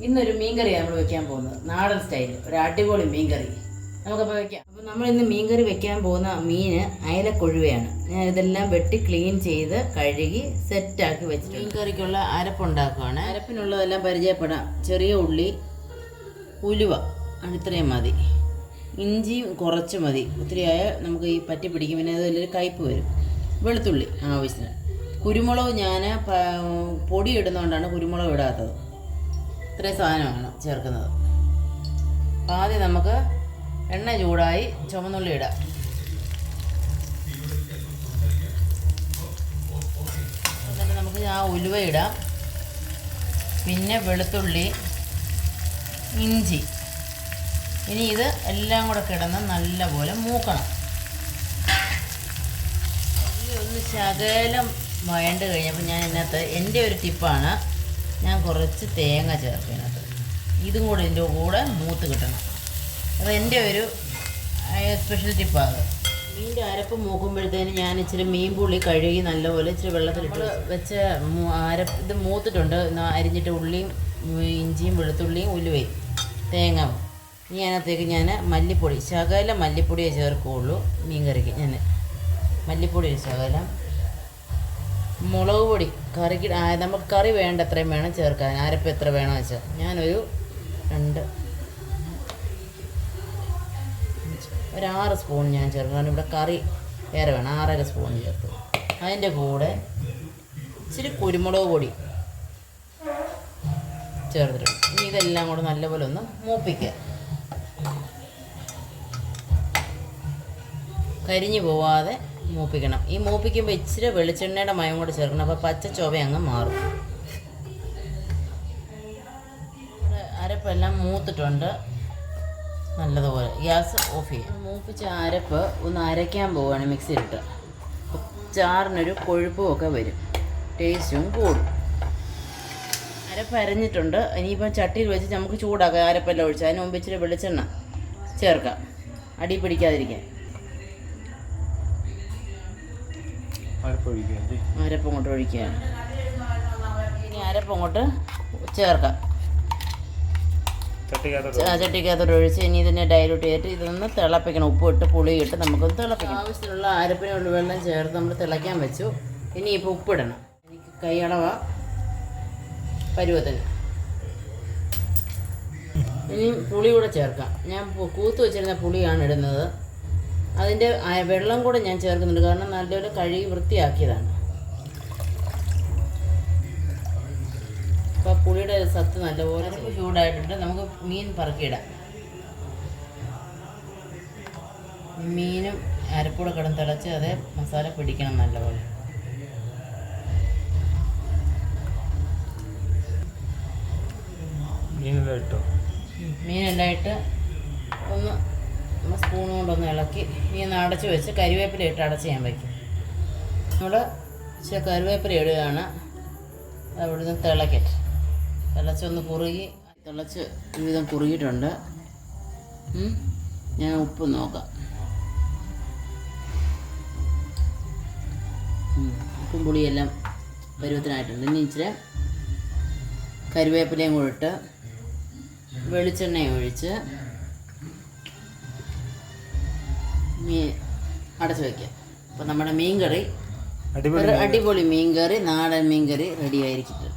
ഇന്നൊരു മീൻകറിയാണ് നമ്മൾ വെക്കാൻ പോകുന്നത്. നാടൻ സ്റ്റൈൽ ഒരു അടിപൊളി മീൻകറി നമുക്കപ്പോൾ വെക്കാം. അപ്പോൾ നമ്മൾ ഇന്ന് മീൻകറി വെക്കാൻ പോകുന്ന മീന് അയലക്കൊഴുവയാണ്. ഞാൻ ഇതെല്ലാം വെട്ടി ക്ലീൻ ചെയ്ത് കഴുകി സെറ്റാക്കി വെച്ചിട്ട് മീൻകറിക്കുള്ള അരപ്പുണ്ടാക്കുകയാണ്. അരപ്പിനുള്ളതെല്ലാം പരിചയപ്പെടാം. ചെറിയ ഉള്ളി, ഉലുവ ഇത്രയും മതി, ഇഞ്ചിയും കുറച്ച് മതി. ഒത്തിരിയായ നമുക്ക് ഈ പറ്റി പിടിക്കും, പിന്നെ അതിലൊരു കയ്പ്പ് വരും. വെളുത്തുള്ളി ആവശ്യത്തിന്. കുരുമുളക് ഞാൻ പൊടി ഇടുന്നതുകൊണ്ടാണ് കുരുമുളക് ഇടാത്തത്. ഇത്രയും സാധനമാണ് ചേർക്കുന്നത്. ആദ്യം നമുക്ക് എണ്ണ ചൂടായി ചുവന്നുള്ളി ഇടാം. എന്നിട്ട് നമുക്ക് ആ ഉലുവ ഇടാം, പിന്നെ വെളുത്തുള്ളി, ഇഞ്ചി. ഇനി ഇത് എല്ലാം കൂടെ കിടന്ന് നല്ലപോലെ മൂക്കണം. ഒന്ന് ശകലം വഴണ്ട് കഴിഞ്ഞപ്പോൾ ഞാൻ ഇതിനകത്ത് എൻ്റെ ഒരു ടിപ്പാണ്, ഞാൻ കുറച്ച് തേങ്ങ ചേർക്കും ഇതിനകത്ത്. ഇതും കൂടെ ഇതിൻ്റെ കൂടെ മൂത്ത് കിട്ടണം. അത് എൻ്റെ ഒരു സ്പെഷ്യൽ ടിപ്പാണ്. മീൻ്റെ അരപ്പ് മൂക്കുമ്പോഴത്തേന് ഞാൻ ഇച്ചിരി മീൻ പുളി കഴുകി നല്ലപോലെ ഇച്ചിരി വെള്ളത്തിലിട്ട് വെച്ച ഇത് മൂത്തിട്ടുണ്ട്. അരിഞ്ഞിട്ട് ഉള്ളിയും ഇഞ്ചിയും വെളുത്തുള്ളിയും ഉലുവയും തേങ്ങ. ഇനി അതിനകത്തേക്ക് ഞാൻ മല്ലിപ്പൊടി, ശകലം മല്ലിപ്പൊടിയേ ചേർക്കുകയുള്ളൂ മീൻ കറിക്ക്. ഞാൻ മല്ലിപ്പൊടി ഒരു ശകലം, മുളക് പൊടി കറിക്ക് നമുക്ക് കറി വേണ്ട എത്രയും വേണം ചേർക്കാൻ. അരപ്പ് എത്ര വേണമെന്ന് വെച്ചാൽ ഞാനൊരു 6 സ്പൂൺ ഞാൻ ചേർക്കും. കാരണം ഇവിടെ കറി വേറെ വേണം. 6.5 സ്പൂൺ ചേർത്ത് അതിൻ്റെ കൂടെ ഇച്ചിരി കുരുമുളക് പൊടി ചേർത്തിട്ടുണ്ട്. ഇനി ഇതെല്ലാം കൂടെ നല്ലപോലെ ഒന്ന് മൂപ്പിക്കുക. കരിഞ്ഞു പോവാതെ മൂപ്പിക്കണം. ഈ മൂപ്പിക്കുമ്പോൾ ഇച്ചിരി വെളിച്ചെണ്ണയുടെ മയം കൂടെ ചേർക്കണം. അപ്പോൾ പച്ച ചൊവ അങ്ങ് മാറും. അരപ്പെല്ലാം മൂത്തിട്ടുണ്ട് നല്ലതുപോലെ. ഗ്യാസ് ഓഫ് ചെയ്യാം. മൂപ്പിച്ച അരപ്പ് ഒന്ന് അരയ്ക്കാൻ പോവുകയാണ് മിക്സിയിലിട്ട്. ചാറിനൊരു കൊഴുപ്പും ഒക്കെ വരും, ടേസ്റ്റും കൂടും. അരപ്പ് അരഞ്ഞിട്ടുണ്ട്. ഇനിയിപ്പം ചട്ടിയിൽ വെച്ച് നമുക്ക് ചൂടാക്കാം. അരപ്പെല്ലാം ഒഴിച്ച് അതിന് മുമ്പ് ഇച്ചിരി വെളിച്ചെണ്ണ ചേർക്കാം, അടി പിടിക്കാതിരിക്കാൻ. അരപ്പങ്ങോട്ട് ഒഴിക്കുകയാണ്. ഇനി അരപ്പങ്ങോട്ട് ചേർക്കാം. ചട്ടിക്കകത്തോട്ട് ഒഴിച്ച് ഇനി ഇതിനെ ഡൈലൂട്ട് ചെയ്തിട്ട് ഇതൊന്ന് തിളപ്പിക്കണം. ഉപ്പ് ഇട്ട് പുളി ഇട്ട് നമുക്കൊന്ന് തിളപ്പിക്കണം. ആവശ്യത്തിനുള്ള അരപ്പിനുള്ള വെള്ളം ചേർത്ത് നമ്മൾ തിളയ്ക്കാൻ വെച്ചു. ഇനി ഇപ്പോൾ ഉപ്പിടണം. എനിക്ക് കൈയളവ പരുവത്തിന്. ഇനി പുളി കൂടെ ചേർക്കാം. ഞാൻ കൂത്ത് വെച്ചിരുന്ന പുളിയാണ് ഇടുന്നത്. അതിൻ്റെ വെള്ളം കൂടെ ഞാൻ ചേർക്കുന്നുണ്ട്, കാരണം നല്ലപോലെ കഴുകി വൃത്തിയാക്കിയതാണ്. അപ്പോൾ പുളിയുടെ സത്ത് നല്ലപോലെ ചൂടായിട്ടുണ്ട്. നമുക്ക് മീൻ പറക്കിയിടാം. മീനും അരപ്പൂടെ കിടന്ന് തിളച്ച് അതേ മസാല പിടിക്കണം നല്ലപോലെ. മീനെല്ലാം ഇട്ട് ഒന്ന് സ്പൂൺ കൊണ്ടൊന്ന് ഇളക്കി ഇനി ഒന്ന് അടച്ച് വെച്ച് കരിവേപ്പില ഇട്ട് അടച്ച് ഞാൻ വയ്ക്കും. നമ്മൾ കറിവേപ്പില ഇടുകയാണ്. അവിടുന്ന് തിളക്കട്ടെ. തിളച്ചൊന്ന് കുറുകി, തിളച്ച് ഒരുവിധം കുറുകിയിട്ടുണ്ട്. ഞാൻ ഉപ്പ് നോക്കാം. ഉപ്പും പുളിയെല്ലാം പരുവത്തിനായിട്ടുണ്ട്. ഇനി ഇച്ചിരി കരിവേപ്പിലയും കൂടെ ഇട്ട് വെളിച്ചെണ്ണയും ഒഴിച്ച് മീൻ അടച്ച് വയ്ക്കുക. അപ്പോൾ നമ്മുടെ മീൻകറി, അടിപൊളി മീൻകറി, നാടൻ മീൻകറി റെഡി ആയിരിക്കും.